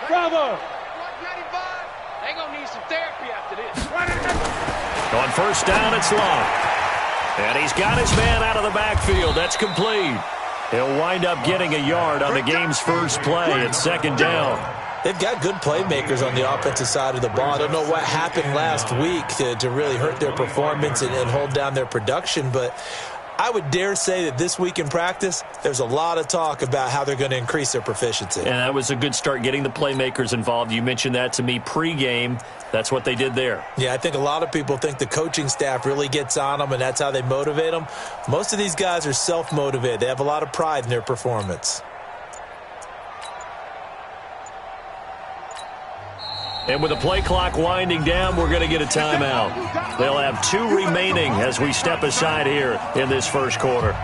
Bravo. They gonna need some therapy after this. On first down, it's Long. And he's got his man out of the backfield. That's complete. He'll wind up getting a yard on the game's first play. It's second down. They've got good playmakers on the offensive side of the ball. I don't know what happened last week to really hurt their performance and hold down their production, but I would dare say that this week in practice, there's a lot of talk about how they're going to increase their proficiency. And that was a good start getting the playmakers involved. You mentioned that to me pregame. That's what they did there. Yeah, I think a lot of people think the coaching staff really gets on them, and that's how they motivate them. Most of these guys are self-motivated. They have a lot of pride in their performance. And with the play clock winding down, we're going to get a timeout. They'll have 2 remaining as we step aside here in this first quarter.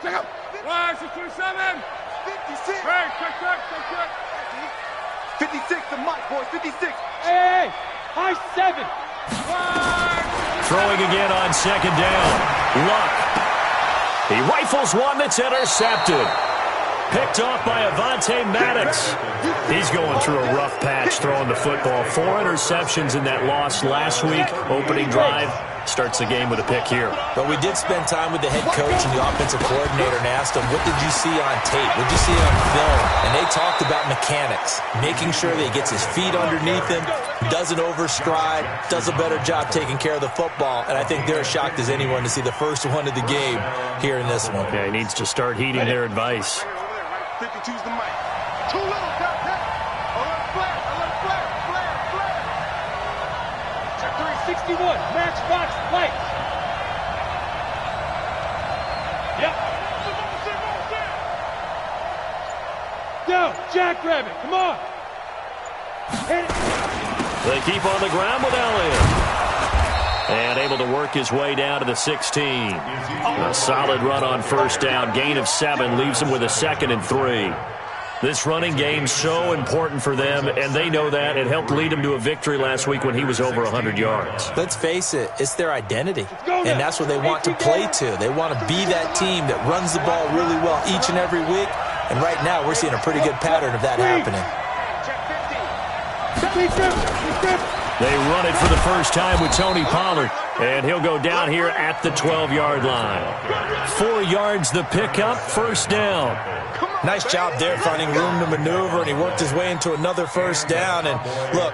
Check out. 1, 56. Hey, check. 56 to Mike, boys. 56. Hey, high 7. Throwing again on second down. Luck. He rifles one that's intercepted. Picked off by Avonte Maddox. He's going through a rough patch throwing the football. 4 interceptions in that loss last week. Opening drive. Starts the game with a pick here. But we did spend time with the head coach and the offensive coordinator and asked them, what did you see on tape? What did you see on film? And they talked about mechanics, making sure that he gets his feet underneath him, doesn't overstride, does a better job taking care of the football. And I think they're as shocked as anyone to see the first one of the game here in this one. Yeah, he needs to start heeding their advice. 52's the mic. Too little, tap. A little flare. Check 361, matchbox light. Yep. Go, Jackrabbit, come on. Hit it. They keep on the ground with Elliott. And able to work his way down to the 16. A solid run on first down. Gain of 7 leaves him with a 2nd and 3. This running game so important for them, and they know that. It helped lead him to a victory last week when he was over 100 yards. Let's face it, it's their identity, and that's what they want to play to. They want to be that team that runs the ball really well each and every week, and right now we're seeing a pretty good pattern of that happening. They run it for the first time with Tony Pollard, and he'll go down here at the 12-yard line. 4 yards the pickup, first down. Nice job there finding room to maneuver, and he worked his way into another first down. And look,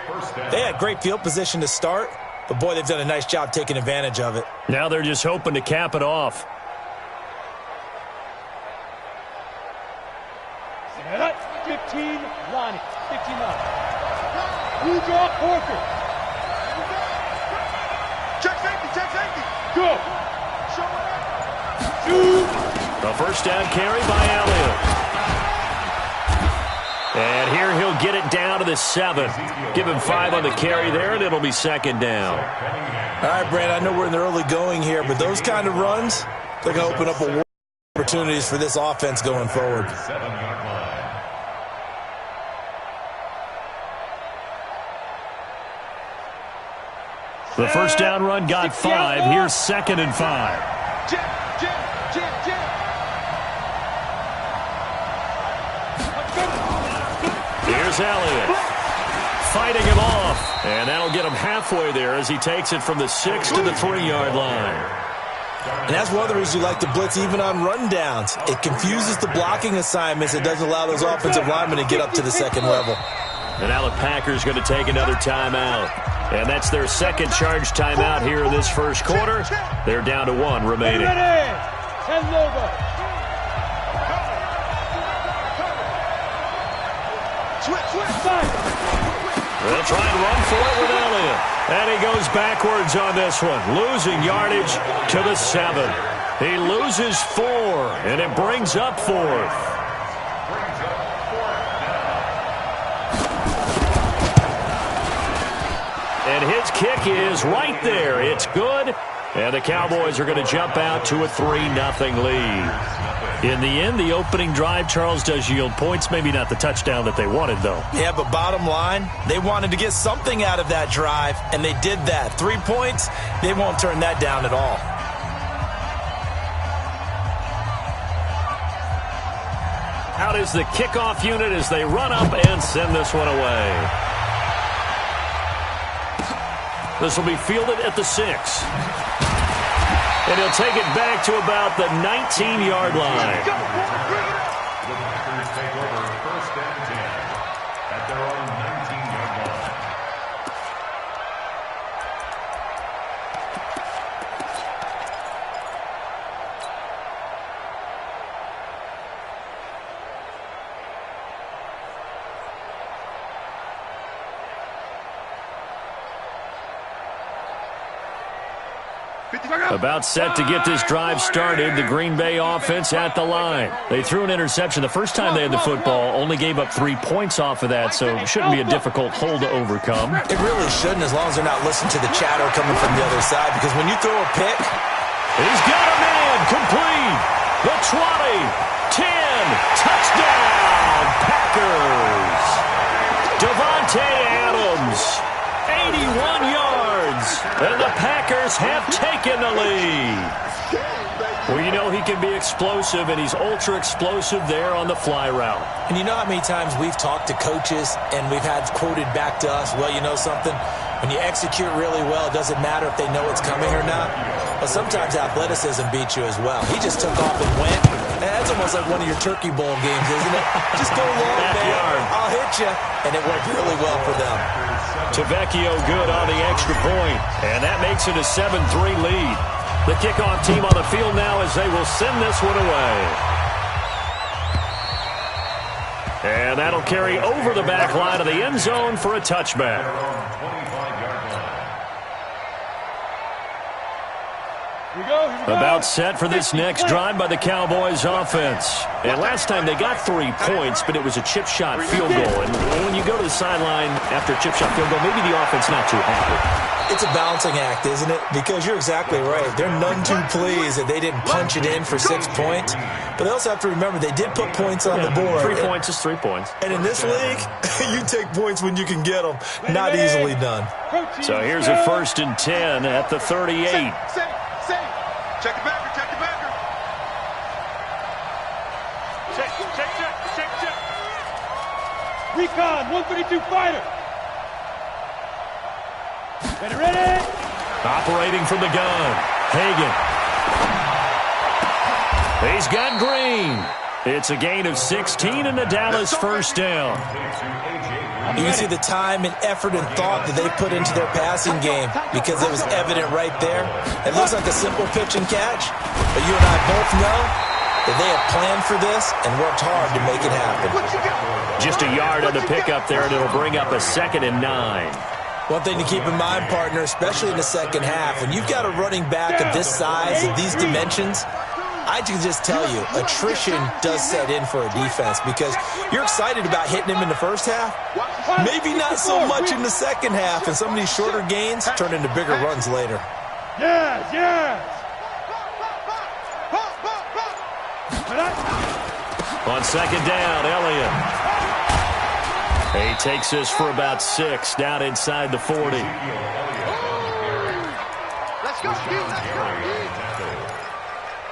they had great field position to start, but boy, they've done a nice job taking advantage of it. Now they're just hoping to cap it off. 15, Lonnie. 59. Blue draw, Porker. Check safety. Go. A first down carry by Elliott. And here he'll get it down to the 7. Give him 5 on the carry there, and it'll be second down. All right, Brand, I know we're in the early going here, but those kind of runs, they're going to open up a world of opportunities for this offense going forward. The first down run got 5. Here's 2nd and 5. Here's Elliott. Fighting him off. And that'll get him halfway there as he takes it from the 6 to the 3-yard line. And that's one of the reasons you like to blitz even on rundowns. It confuses the blocking assignments. It doesn't allow those offensive linemen to get up to the second level. And now the Packers going to take another timeout. And that's their second charge timeout here in this first quarter. They're down to 1 remaining. They'll try and run for it with Elliott. And he goes backwards on this one, losing yardage to the 7. He loses 4, and it brings up 4th. And his kick is right there. It's good, And the Cowboys are going to jump out to a 3-0 lead. In the end, the opening drive, Charles, does yield points. Maybe not the touchdown that they wanted, though. Yeah, but bottom line, they wanted to get something out of that drive, and they did that. 3 points, they won't turn that down at all. Out is the kickoff unit as they run up and send this one away. This will be fielded at the 6. And he'll take it back to about the 19-yard line. The Packers take over 1st and 10 at their own 19-yard line. About set to get this drive started, the Green Bay offense at the line. They threw an interception the first time they had the football, only gave up 3 points off of that, so it shouldn't be a difficult hole to overcome. It really shouldn't, as long as they're not listening to the chatter coming from the other side, because when you throw a pick, he's got a man, complete, the 20, 10, touchdown, Packers. Devontae Adams, 81 yards, and the Packers have taken the lead. Well, you know he can be explosive, and he's ultra-explosive there on the fly route. and you know how many times we've talked to coaches and we've had quoted back to us, well, you know something? When you execute really well, it doesn't matter if they know it's coming or not. But sometimes athleticism beats you as well. He just took off and went. And that's almost like one of your Turkey Bowl games, isn't it? Just go long, man. I'll hit you. And it worked really well for them. Tavecchio good on the extra point. And that makes it a 7-3 lead. The kickoff team on the field now as they will send this one away. And that'll carry over the back line of the end zone for a touchback. About set for this next drive by the Cowboys offense. And last time they got 3 points, but it was a chip shot field goal. And when you go to the sideline after a chip shot field goal, maybe the offense not too happy. It's a balancing act, isn't it? Because you're exactly right. They're none too pleased that they didn't punch it in for 6 points. But they also have to remember they did put points on the board. 3 points is 3 points. And in this league, you take points when you can get them. Not easily done. So here's a 1st and 10 at the 38. Check the backer, check the backer. Check. Recon, 132 fighter. Ready. Operating from the gun. Hagan. He's got Green. It's a gain of 16 and the Dallas first down. You can see the time and effort and thought that they put into their passing game because it was evident right there. It looks like a simple pitch and catch, but you and I both know that they have planned for this and worked hard to make it happen. Just a yard on the pickup there, and it'll bring up a 2nd and 9. One thing to keep in mind, partner, especially in the second half, when you've got a running back of this size and these dimensions, I can just tell you, attrition does set in for a defense because you're excited about hitting him in the first half. Maybe not so much in the second half, and some of these shorter gains turn into bigger runs later. Yes. On 2nd down, Elliott. He takes this for about 6 down inside the 40. Let's go, Steve. Let's go.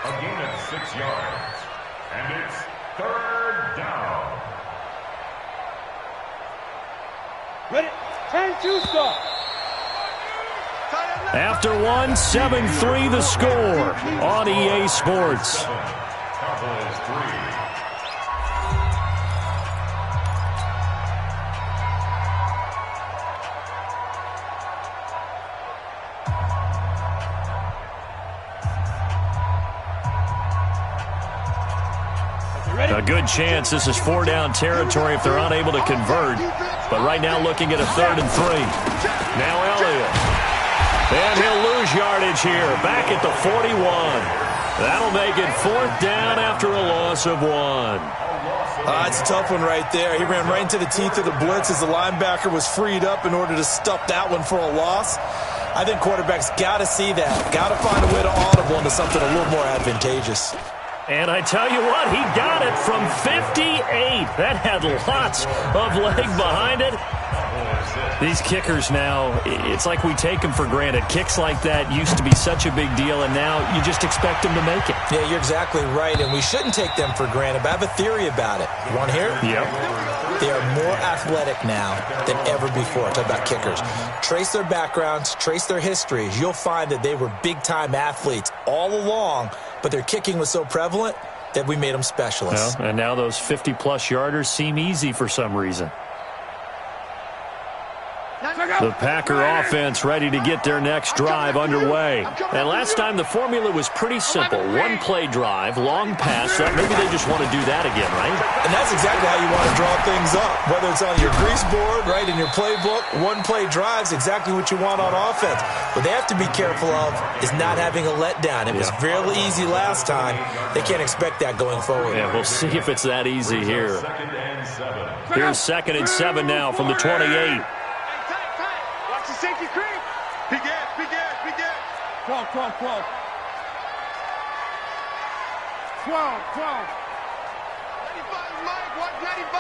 A gain of 6 yards. And it's 3rd down. Ready. 10-2 stop. After 7-3 the score on EA Sports. Cowboys 3. A good chance this is 4-down territory if they're unable to convert. But right now looking at a 3rd and 3. Now Elliott. And he'll lose yardage here. Back at the 41. That'll make it 4th down after a loss of 1. It's a tough one right there. He ran right into the teeth of the blitz as the linebacker was freed up in order to stuff that one for a loss. I think quarterbacks got to see that. Got to find a way to audible into something a little more advantageous. And I tell you what, he got it from 58. That had lots of leg behind it. These kickers now, it's like we take them for granted. Kicks like that used to be such a big deal, and now you just expect them to make it. Yeah, you're exactly right, and we shouldn't take them for granted. But I have a theory about it. You want to hear it? Yep. They are more athletic now than ever before. Talk about kickers. Trace their backgrounds, trace their histories. You'll find that they were big-time athletes all along, but their kicking was so prevalent that we made them specialists. Well, and now those 50-plus yarders seem easy for some reason. The Packer offense ready to get their next drive underway. And last time the formula was pretty simple. One-play drive, long pass. Maybe they just want to do that again, right? And that's exactly how you want to draw things up. Whether it's on your grease board, right, in your playbook, one-play drive's exactly what you want on offense. What they have to be careful of is not having a letdown. It was fairly easy last time. They can't expect that going forward. Yeah, we'll see if it's that easy here. Here's 2nd and 7 now from the 28. Safety creep. Big ass, big ass, big ass. 12. 12. 95, Mike, watch 95.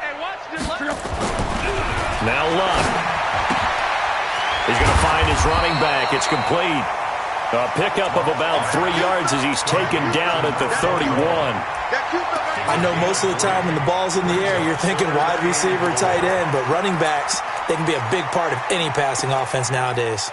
Hey, watch the left. Now Luck. He's going to find his running back. It's complete. A pickup of about 3 yards as he's taken down at the 31. I know most of the time when the ball's in the air, you're thinking wide receiver, tight end, but running backs, they can be a big part of any passing offense nowadays.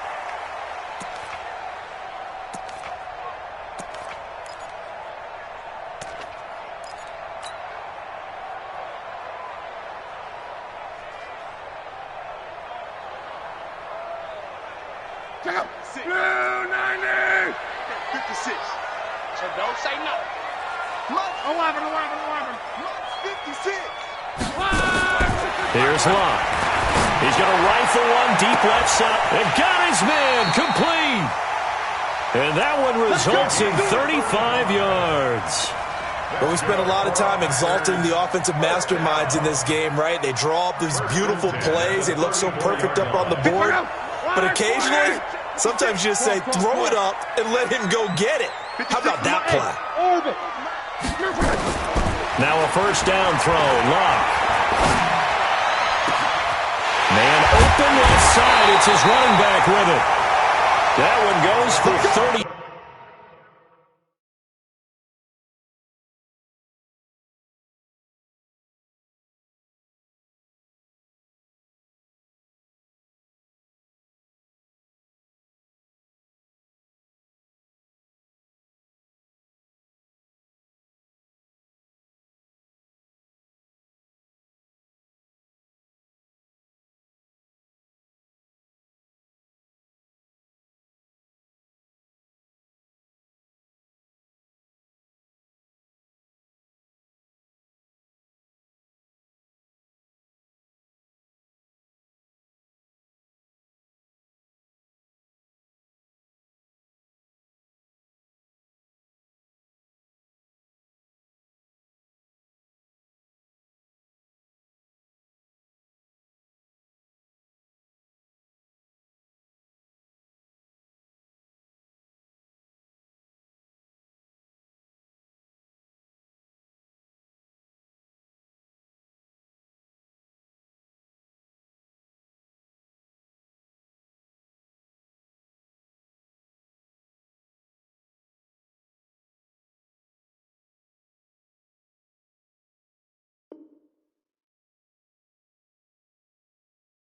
Check out. 90. 56. So don't say no. 11. 56. Here's Luck. He's going to rifle one deep left side. And got his man complete. And that one results in 35 yards. But we spent a lot of time exalting the offensive masterminds in this game, right? They draw up these beautiful plays. They look so perfect up on the board. But occasionally, sometimes you just say, throw it up and let him go get it. How about that play? Now a first down throw. Luck. Man open left side. It's his running back with it. That one goes for 30.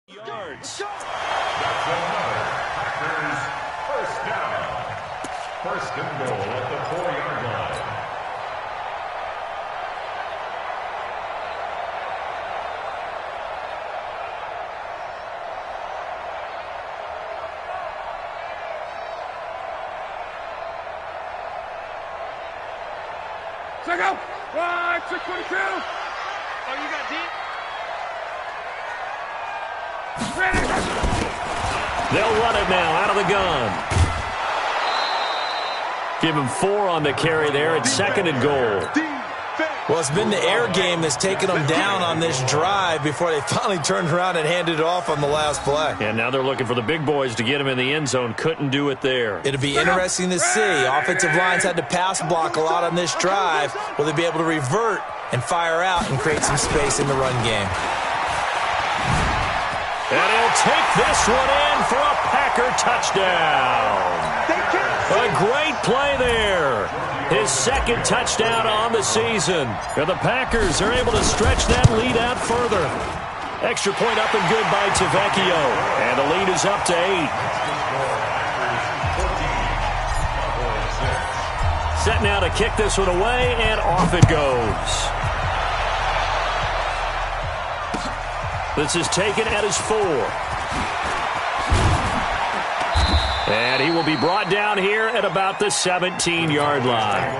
Yards. That's another Packers first down. First and goal at the 4-yard line. Check out. 622. Oh, you got deep? They'll run it now out of the gun. Give him 4 on the carry there at 2nd and goal. Defense. Well, it's been the air game that's taken them down on this drive before they finally turned around and handed it off on the last play. And now they're looking for the big boys to get him in the end zone. Couldn't do it there. It'll be interesting to see. Offensive lines had to pass block a lot on this drive. Will they be able to revert and fire out and create some space in the run game? And he'll take this one in for a Packer touchdown. A great play there. His second touchdown on the season. And the Packers are able to stretch that lead out further. Extra point up and good by Tavecchio. And the lead is up to 8. Set now to kick this one away, and off it goes. This is taken at his 4. And he will be brought down here at about the 17-yard line.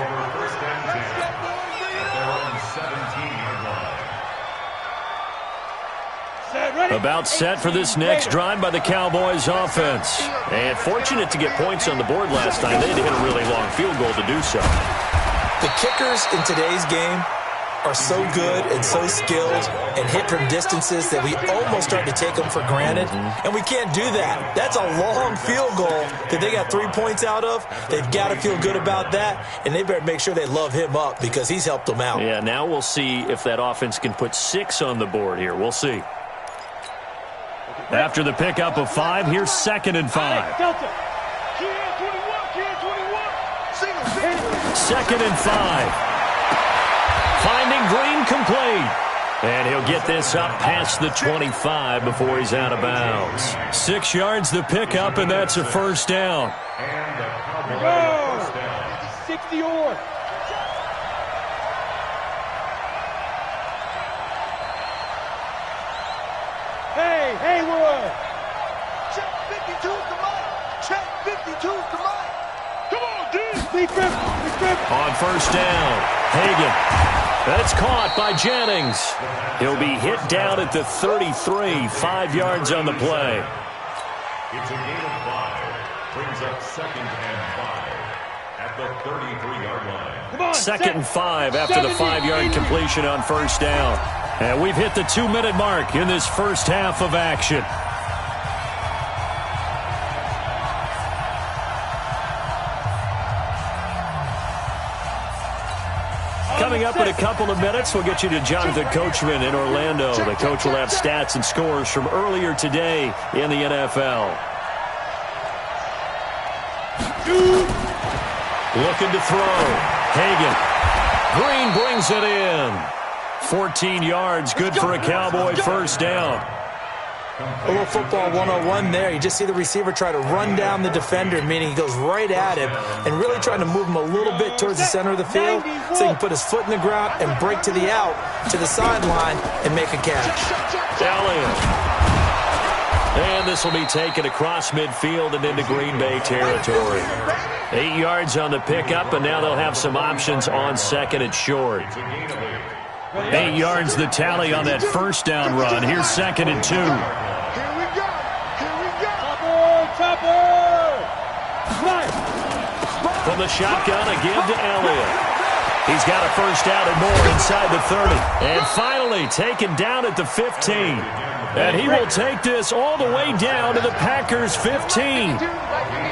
About set for this next drive by the Cowboys offense. And fortunate to get points on the board last time. They had to hit a really long field goal to do so. The kickers in today's game are so good and so skilled and hit from distances that we almost start to take them for granted. And we can't do that. That's a long field goal that they got 3 points out of. They've got to feel good about that, and they better make sure they love him up because he's helped them out. Yeah, now we'll see if that offense can put 6 on the board here. We'll see. After the pickup of 5, here's 2nd and 5. 2nd and 5. Finding Green complete. And he'll get this up past the 25 before he's out of bounds. 6 yards the pickup, and that's a first down. Go! 60 or. Hey, Haywood! Check 52, come on! Check 52, come on! Come on, D! On first down, Hagan. That's caught by Jennings. He'll be hit down at the 33, 5 yards on the play. It's a gain of 5. Brings up 2nd and 5 at the 33-yard line. 2nd and 5 after the 5-yard completion on first down. And we've hit the 2-minute mark in this first half of action. Coming up in a couple of minutes, we'll get you to Jonathan Coachman in Orlando. The coach will have stats and scores from earlier today in the NFL. Looking to throw. Hagan. Green brings it in. 14 yards, good for a Cowboy first down. A little football 101 there. You just see the receiver try to run down the defender, meaning he goes right at him and really trying to move him a little bit towards the center of the field so he can put his foot in the ground and break to the out, to the sideline, and make a catch. Elliott. And this will be taken across midfield and into Green Bay territory. 8 yards on the pickup, and now they'll have some options on 2nd and short. 8 yards the tally on that first down run. Here's 2nd and 2. Here we go. Topper. From the shotgun, a give to Elliott. He's got a first down and more inside the 30. And finally taken down at the 15. And he will take this all the way down to the Packers' 15.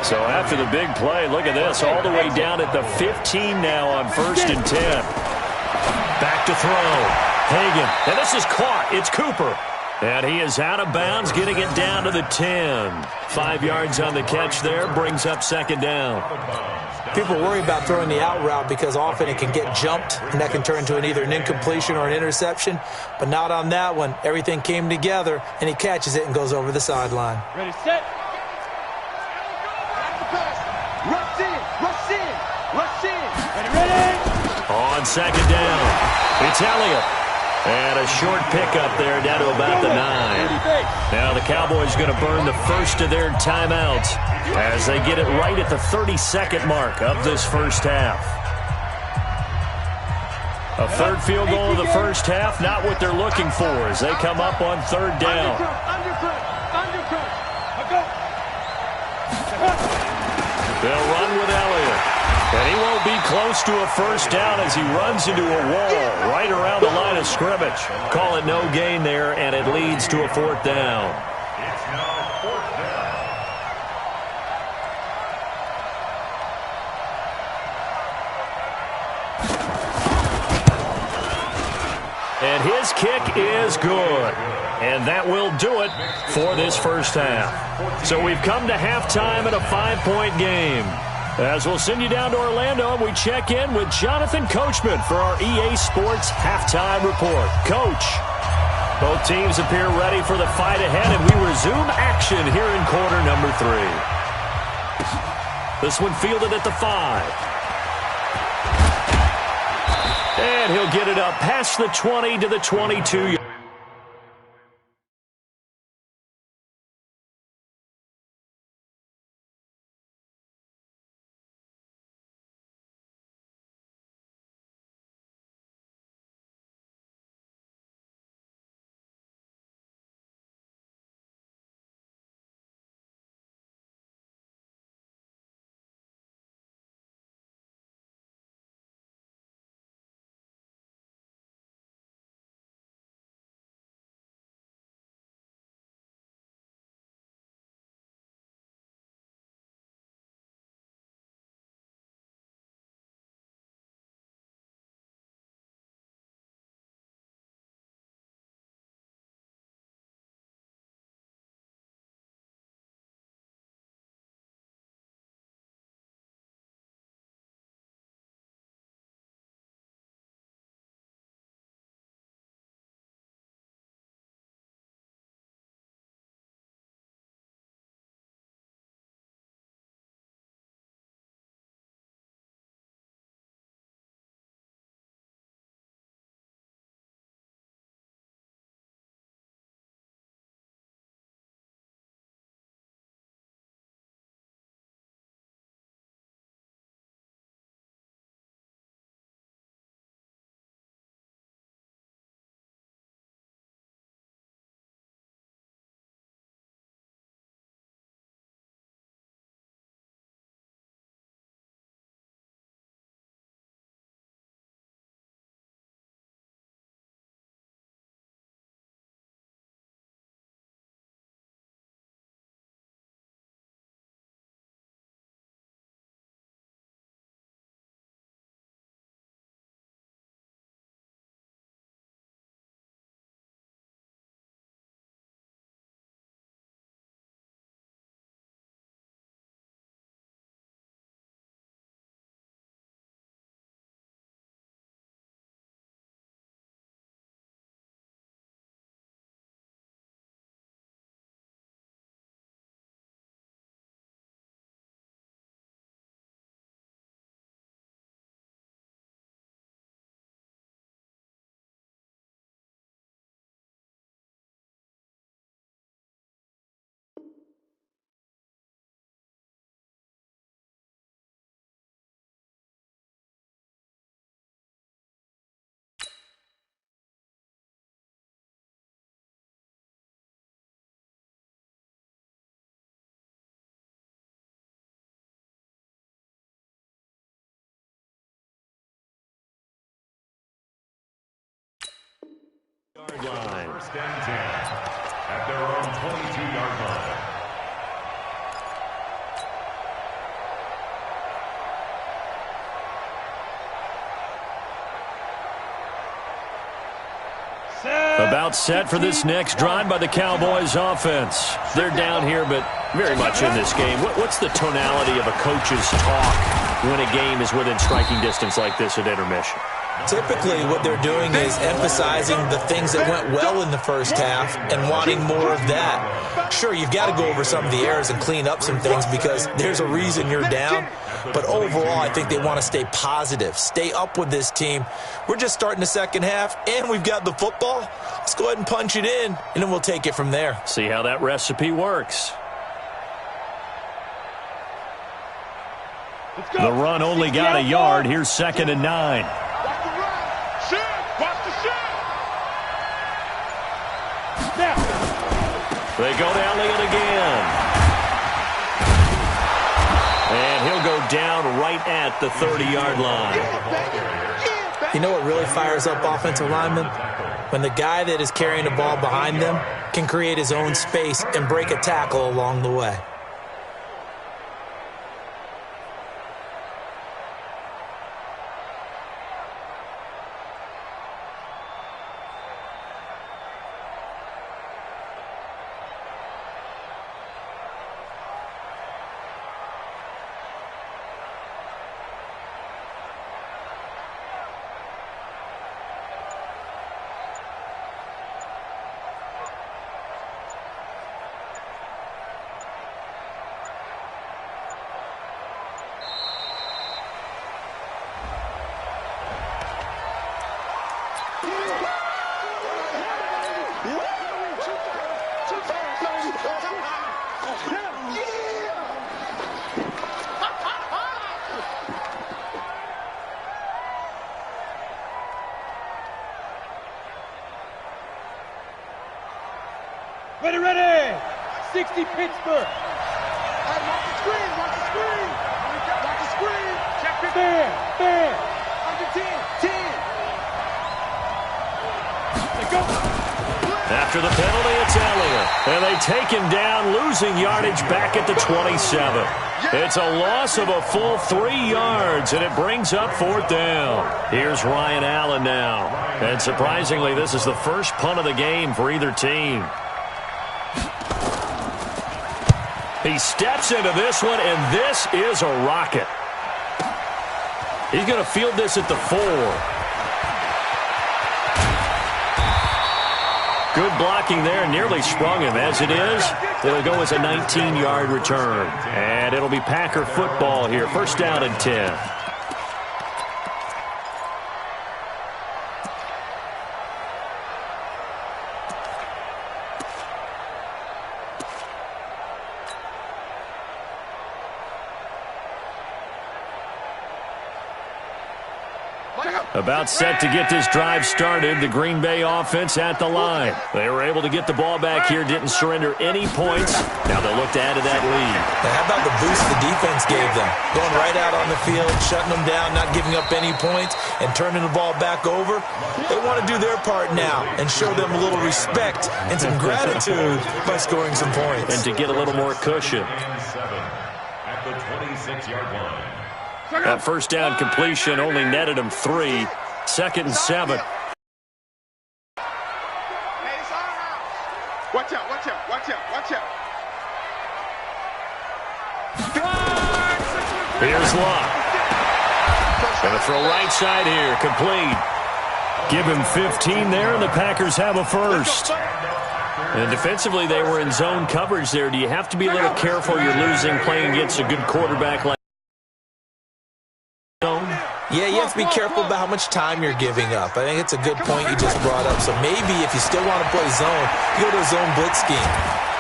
So after the big play, look at this, all the way down at the 15 now on 1st and 10. Back to throw. Hagan. And this is caught. It's Cooper. And he is out of bounds, getting it down to the 10. 5 yards on the catch there, brings up 2nd down. People worry about throwing the out route because often it can get jumped, and that can turn into either an incompletion or an interception. But not on that one. Everything came together, and he catches it and goes over the sideline. Ready, set. Rush in. Ready. On 2nd down, it's Elliott. And a short pickup there down to about the 9. Now the Cowboys going to burn the first of their timeouts as they get it right at the 32nd mark of this first half. A third field goal of the first half, not what they're looking for as they come up on 3rd down. They'll run with Elliott. And he won't will be close to a first down as he runs into a wall right around the line of scrimmage. Call it no gain there, and it leads to a fourth down. It's now fourth down. And his kick is good. And that will do it for this first half. So we've come to halftime in a 5-point game. As we'll send you down to Orlando, and we check in with Jonathan Coachman for our EA Sports Halftime Report. Coach, both teams appear ready for the fight ahead, and we resume action here in quarter number 3. This one fielded at the 5. And he'll get it up past the 20 to the 22. Line. First and 10 at their own 22-yard line. About set for this next drive by the Cowboys offense. They're down here, but very much in this game. What's the tonality of a coach's talk when a game is within striking distance like this at intermission? Typically, what they're doing is emphasizing the things that went well in the first half and wanting more of that. Sure, you've got to go over some of the errors and clean up some things because there's a reason you're down. But overall, I think they want to stay positive, stay up with this team. We're just starting the second half, and we've got the football. Let's go ahead and punch it in, and then we'll take it from there. See how that recipe works. The run only got a yard. Here's 2nd and 9. They go to Elliott again. And he'll go down right right at the 30-yard line. You know what really fires up offensive linemen? When the guy that is carrying the ball behind them can create his own space and break a tackle along the way. Ready, ready! 60 Pittsburgh! Hey, watch the screen, watch the screen! Watch the screen! Check it! Fair! Under 10, 10! Let's go! After the penalty, it's Elliott. And they take him down, losing yardage back at the 27. It's a loss of a full 3 yards, and it brings up 4th down. Here's Ryan Allen now. And surprisingly, this is the first punt of the game for either team. He steps into this one, and this is a rocket. He's going to field this at the 4. Good blocking there, nearly sprung him. As it is, it'll go as a 19-yard return. And it'll be Packer football here. First down and 10. About set to get this drive started, the Green Bay offense at the line. They were able to get the ball back here, didn't surrender any points. Now they'll look to add to that lead. Now, how about the boost the defense gave them? Going right out on the field, shutting them down, not giving up any points, and turning the ball back over. They want to do their part now and show them a little respect and some gratitude by scoring some points. And to get a little more cushion. At the 26-yard line. That first down completion only netted him 3. 2nd and 7. Watch out, watch out, watch out, watch out. Here's Locke. Gonna throw right side here, complete. Give him 15 there, and the Packers have a first. And defensively, they were in zone coverage there. Do you have to be a little careful? You're losing playing against a good quarterback like Yeah, you have to be careful about how much time you're giving up. I think it's a good point you just brought up. So maybe if you still want to play zone, you go to a zone blitz scheme.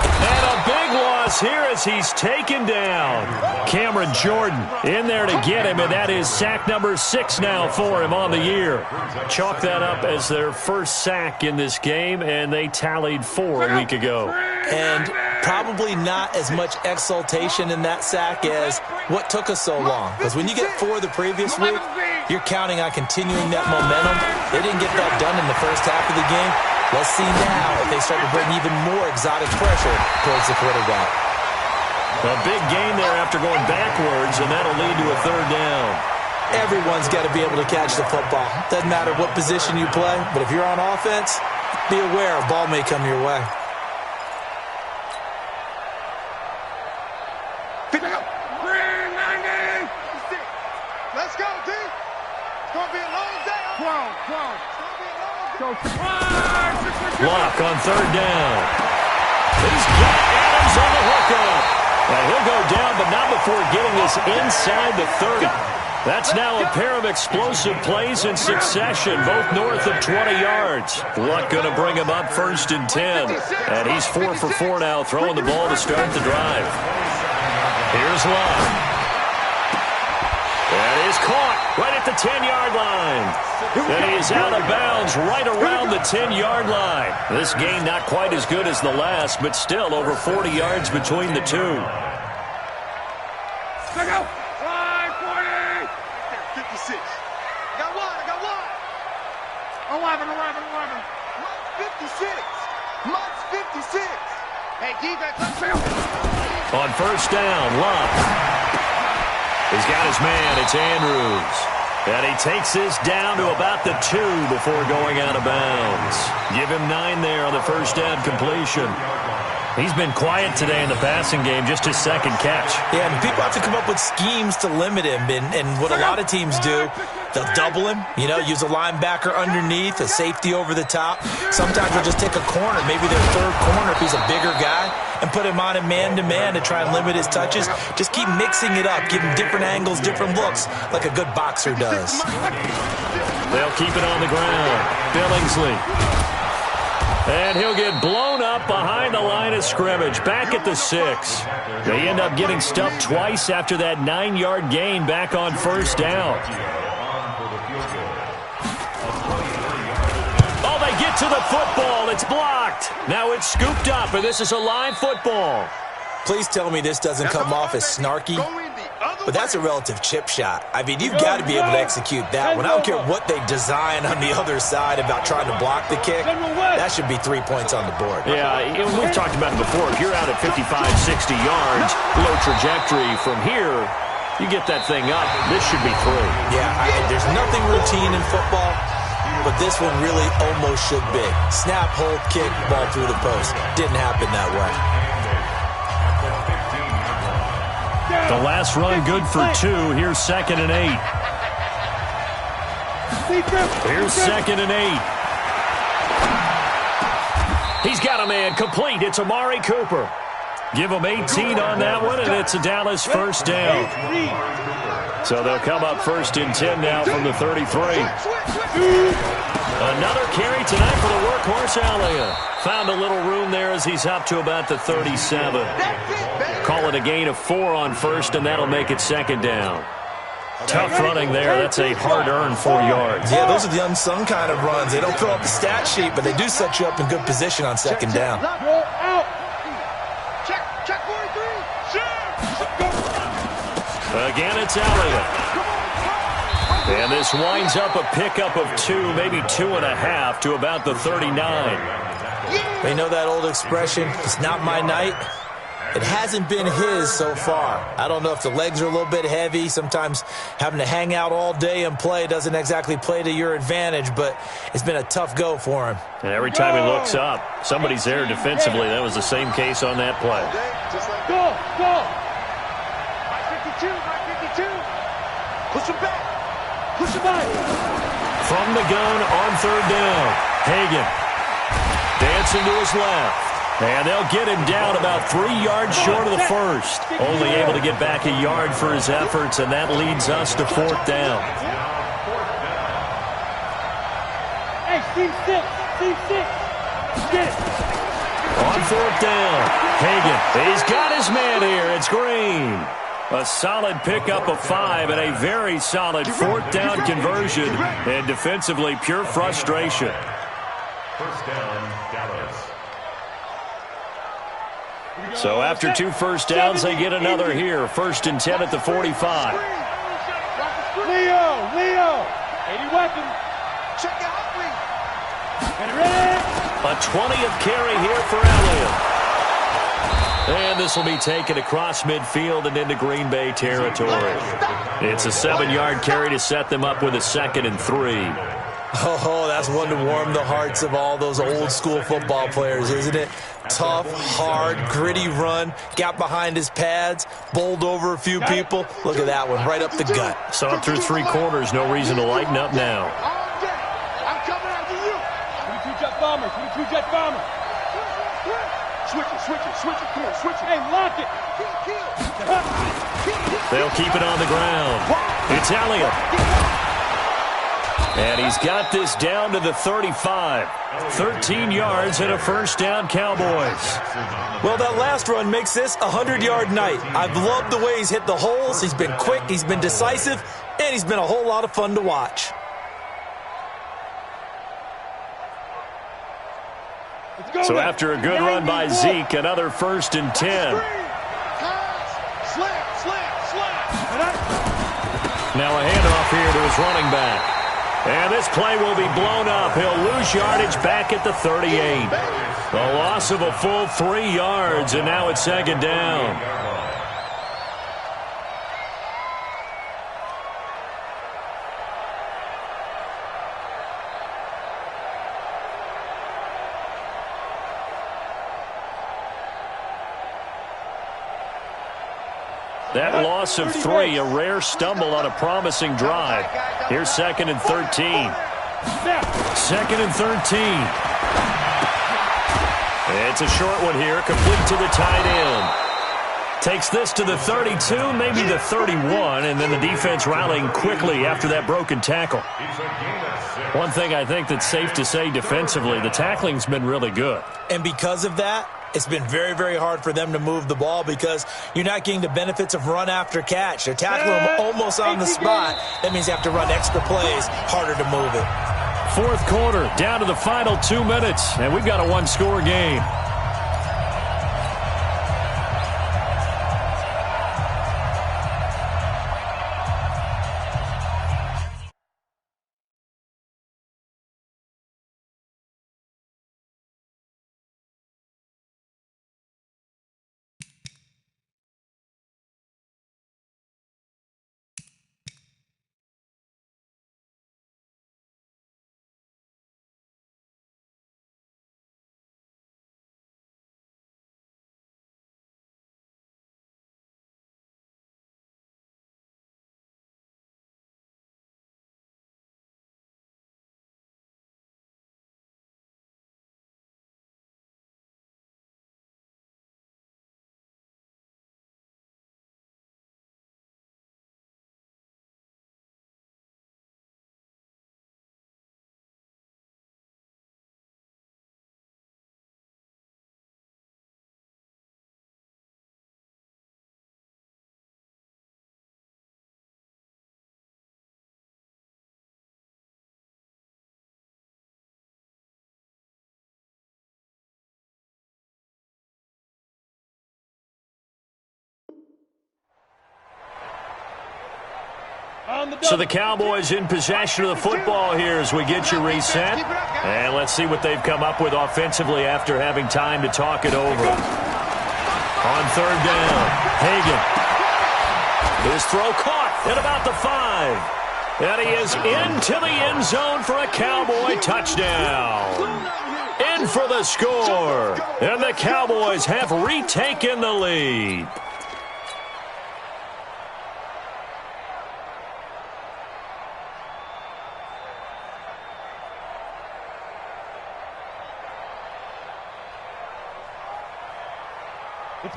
And a big loss here as he's taken down. Cameron Jordan in there to get him, and that is sack number 6 now for him on the year. Chalk that up as their first sack in this game, and they tallied 4 a week ago. And probably not as much exultation in that sack as what took us so long. Because when you get 4 the previous week, you're counting on continuing that momentum. They didn't get that done in the first half of the game. Let's see now if they start to bring even more exotic pressure towards the quarterback. A big gain there after going backwards, and that'll lead to a 3rd down. Everyone's got to be able to catch the football. Doesn't matter what position you play, but if you're on offense, be aware a ball may come your way. Let's go, D. It's going to be a long day. Locke on 3rd down. He's got Adams on the hookup. And he'll go down, but not before getting this inside the 30. That's now a pair of explosive plays in succession, both north of 20 yards. Luck going to bring him up 1st and 10. And he's 4 for 4 now, throwing the ball to start the drive. Here's Locke. And he's caught right at the 10-yard line. And he is out of bounds right around the 10-yard line. This game not quite as good as the last, but still over 40 yards between the two. 56. I got one. 11. Mine's 56. Hey, defense, let's field. On first down, Love. He's got his man. It's Andrews. And he takes this down to about the 2 before going out of bounds. Give him 9 there on the first down completion. He's been quiet today in the passing game, just his second catch. Yeah, and people have to come up with schemes to limit him. And what a lot of teams do, they'll double him, use a linebacker underneath, a safety over the top. Sometimes they'll just take a corner, maybe their third corner if he's a bigger guy, and put him on a man-to-man to try and limit his touches. Just keep mixing it up, give him different angles, different looks, like a good boxer does. They'll keep it on the ground. Billingsley. And he'll get blown up behind the line of scrimmage, back at the 6. They end up getting stuffed twice after that 9-yard gain back on first down. Oh, they get to the football. It's blocked. Now it's scooped up, and this is a live football. Please tell me this doesn't come off as snarky, but that's a relative chip shot. I mean, you've got to be able to execute that one. I don't care what they design on the other side about trying to block the kick. That should be 3 points on the board. Yeah, we've talked about it before. If you're out at 55, 60 yards, low trajectory from here, you get that thing up. This should be 3. Yeah, there's nothing routine in football, but this one really almost should be. Snap, hold, kick, ball through the post. Didn't happen that way. The last run good for 2. Here's 2nd and 8. Here's 2nd and 8. He's got a man complete. It's Amari Cooper. Give him 18 on that one, and it's a Dallas first down. So they'll come up 1st and 10 now from the 33. Another carry tonight for the workhorse Elliott. Found a little room there as he's up to about the 37. Call it a gain of 4 on first, and that'll make it 2nd down. Tough running there. That's a hard-earned 4 yards. Yeah, those are the unsung kind of runs. They don't fill up the stat sheet, but they do set you up in good position on 2nd down. Check 43. Again, it's Elliott. And this winds up a pickup of 2, maybe 2.5 to about the 39. They know that old expression, it's not my night. It hasn't been his so far. I don't know if the legs are a little bit heavy. Sometimes having to hang out all day and play doesn't exactly play to your advantage, but it's been a tough go for him. And every time he looks up, somebody's there defensively. That was the same case on that play. Go. 52. Push him back. From the gun on 3rd down. Hagan dancing to his left. And they'll get him down about 3 yards short of the first. Only able to get back a yard for his efforts, and that leads us to 4th down. Hey, C6. Get it. On 4th down, Hagan. He's got his man here. It's Green. A solid pickup of 5 and a very solid 4th down conversion. And defensively, pure frustration. First down, Dallas. So after 2 first downs, they get another here. 1st and 10 at the 45. Leo. 80 weapons. Check out, please. Get ready. A 20th carry here for Elliott. And this will be taken across midfield and into Green Bay territory. It's a 7-yard carry to set them up with a 2nd and 3. Oh, that's one to warm the hearts of all those old-school football players, isn't it? Tough, hard, gritty run, got behind his pads, bowled over a few people. Look at that one, right up the gut. Saw it through 3 quarters, no reason to lighten up now. I'm coming after you. 22 jet bomber. Switch it. Come on, switch it. Hey, lock it. They'll keep it on the ground. It's Elliott. And he's got this down to the 35. 13 yards and a first down, Cowboys. Well, that last run makes this a 100-yard night. I've loved the way he's hit the holes. He's been quick, he's been decisive, and he's been a whole lot of fun to watch. So after a good run by Zeke, another 1st and 10. Now a handoff here to his Cowboys running back. And this play will be blown up. He'll lose yardage back at the 38. A loss of a full 3 yards, and now it's second down. That loss of 3, a rare stumble on a promising drive. Here's 2nd and 13. 2nd and 13. It's a short one here, complete to the tight end. Takes this to the 32, maybe the 31, and then the defense rallying quickly after that broken tackle. One thing I think that's safe to say defensively, the tackling's been really good. And because of that, it's been very, very hard for them to move the ball because you're not getting the benefits of run after catch. They're tackling them almost on the spot. That means you have to run extra plays, harder to move it. 4th quarter, down to the final 2 minutes, and we've got a one-score game. So the Cowboys in possession of the football here as we get you reset. And let's see what they've come up with offensively after having time to talk it over. On 3rd down, Hagan. His throw caught at about the 5. And he is into the end zone for a Cowboy touchdown. In for the score. And the Cowboys have retaken the lead.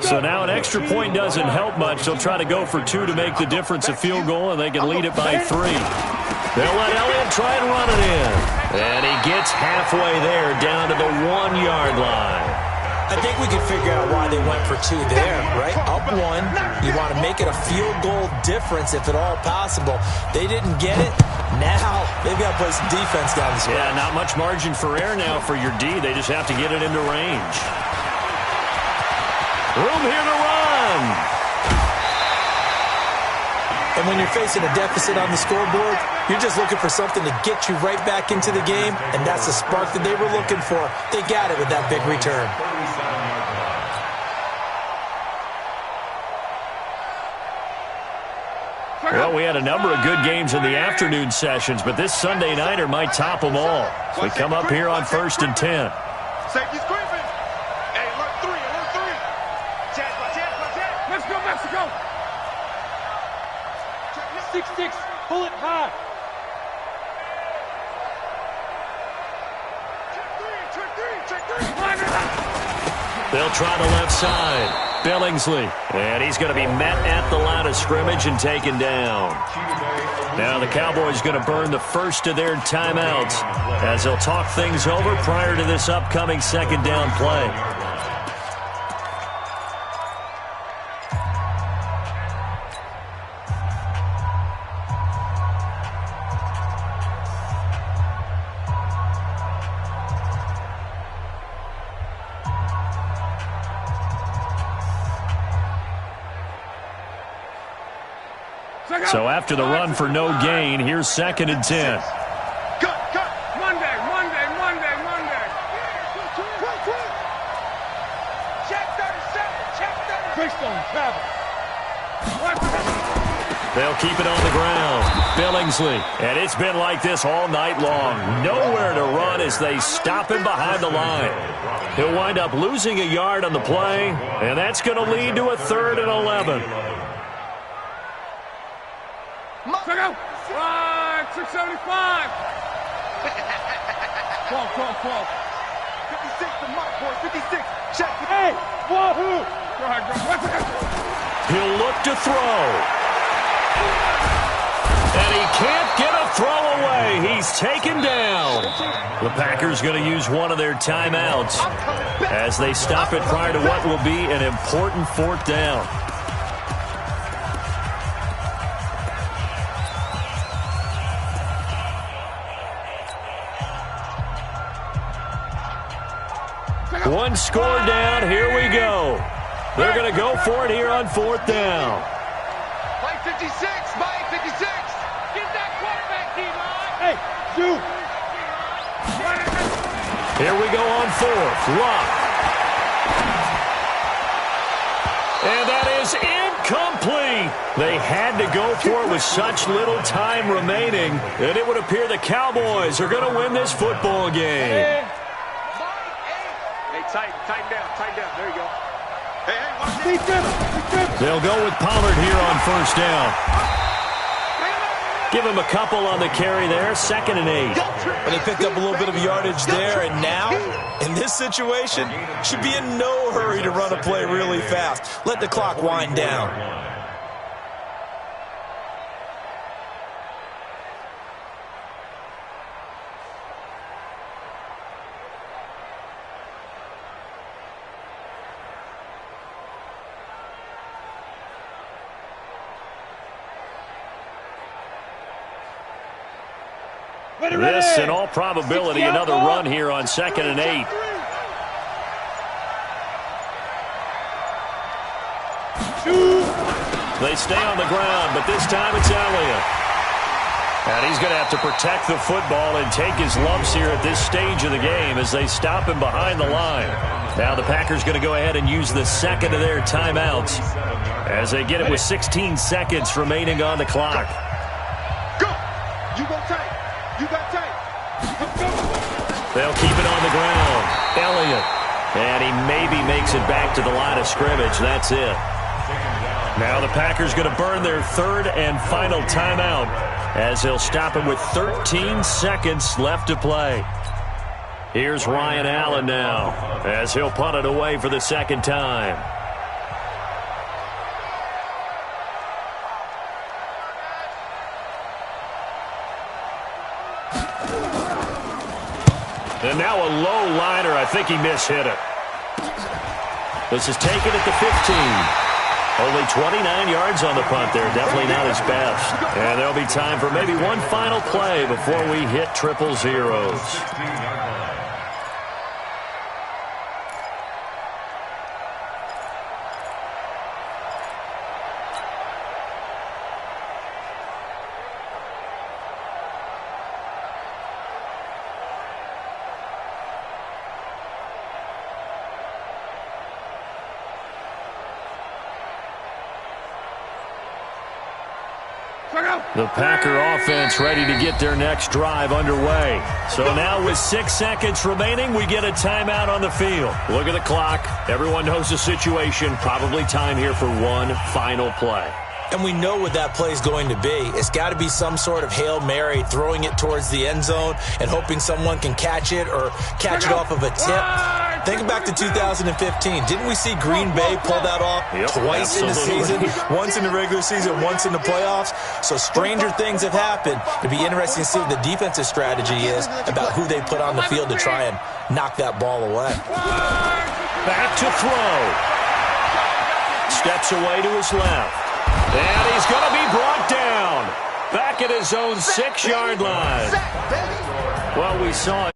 So now an extra point doesn't help much. They'll try to go for 2 to make the difference a field goal, and they can lead it by 3. They'll let Elliott try and run it in. And he gets halfway there, down to the 1-yard line. I think we can figure out why they went for 2 there, right? Up 1, you want to make it a field goal difference if at all possible. They didn't get it. Now they've got to play some defense down the stretch. Yeah, not much margin for error now for your D. They just have to get it into range. Room here to run. And when you're facing a deficit on the scoreboard, you're just looking for something to get you right back into the game, and that's the spark that they were looking for. They got it with that big return. Well, we had a number of good games in the afternoon sessions, but this Sunday nighter might top them all. So we come up here on 1st and 10. Safety's creeping. Hey, alert 3, alert 3. Chance, let's go, Mexico. 6-6, pull it high. Check 3. They'll try the left side. Billingsley. And he's going to be met at the line of scrimmage and taken down. Now the Cowboys going to burn the first of their timeouts as they'll talk things over prior to this upcoming 2nd down play. So after the run for no gain, here's 2nd and 10. Cut. Monday. Check 37. Check 37. Greystone, travel. They'll keep it on the ground. Billingsley. And it's been like this all night long. Nowhere to run as they stop him behind the line. He'll wind up losing a yard on the play, and that's going to lead to a 3rd and 11. Check out. 675. 12. 56 to Mike, boy. 56. Check. Hey, wahoo. Go ahead. He'll look to throw. And he can't get a throw away. He's taken down. The Packers going to use one of their timeouts as they stop it prior to what will be an important 4th down. One score down. Here we go. They're going to go for it here on 4th down. Play 56. Play 56. Get that quarterback, D-line. Hey, shoot. Here we go on 4th. Lock. And that is incomplete. They had to go for it with such little time remaining, and it would appear the Cowboys are going to win this football game. Hey, tighten down. There you go. They'll go with Pollard here on 1st down. Give him a couple on the carry there. 2nd and 8. And they picked up a little bit of yardage there, and now, in this situation, should be in no hurry to run a play really fast. Let the clock wind down. This, in all probability, another run here on 2nd and 8. They stay on the ground, but this time it's Elliott. And he's going to have to protect the football and take his lumps here at this stage of the game as they stop him behind the line. Now the Packers going to go ahead and use the 2nd of their timeouts as they get it with 16 seconds remaining on the clock. Go! You go tight. You got tight. They'll keep it on the ground. Elliott. And he maybe makes it back to the line of scrimmage. That's it. Now the Packers going to burn their 3rd and final timeout as they'll stop him with 13 seconds left to play. Here's Ryan Allen now as he'll punt it away for the 2nd time. And now a low liner. I think he mishit it. This is taken at the 15. Only 29 yards on the punt there. Definitely not his best. And there'll be time for maybe one final play before we hit 000. The Packer offense ready to get their next drive underway. So now with 6 seconds remaining, we get a timeout on the field. Look at the clock. Everyone knows the situation. Probably time here for one final play. And we know what that play is going to be. It's got to be some sort of Hail Mary, throwing it towards the end zone and hoping someone can catch it or catch it off of a tip. Think back to 2015. Didn't we see Green Bay pull that off twice in the season? Once in the regular season, once in the playoffs. So stranger things have happened. It'd be interesting to see what the defensive strategy is about who they put on the field to try and knock that ball away. Back to throw. Steps away to his left. And he's going to be brought down back at his own 6-yard line. Well, we saw it.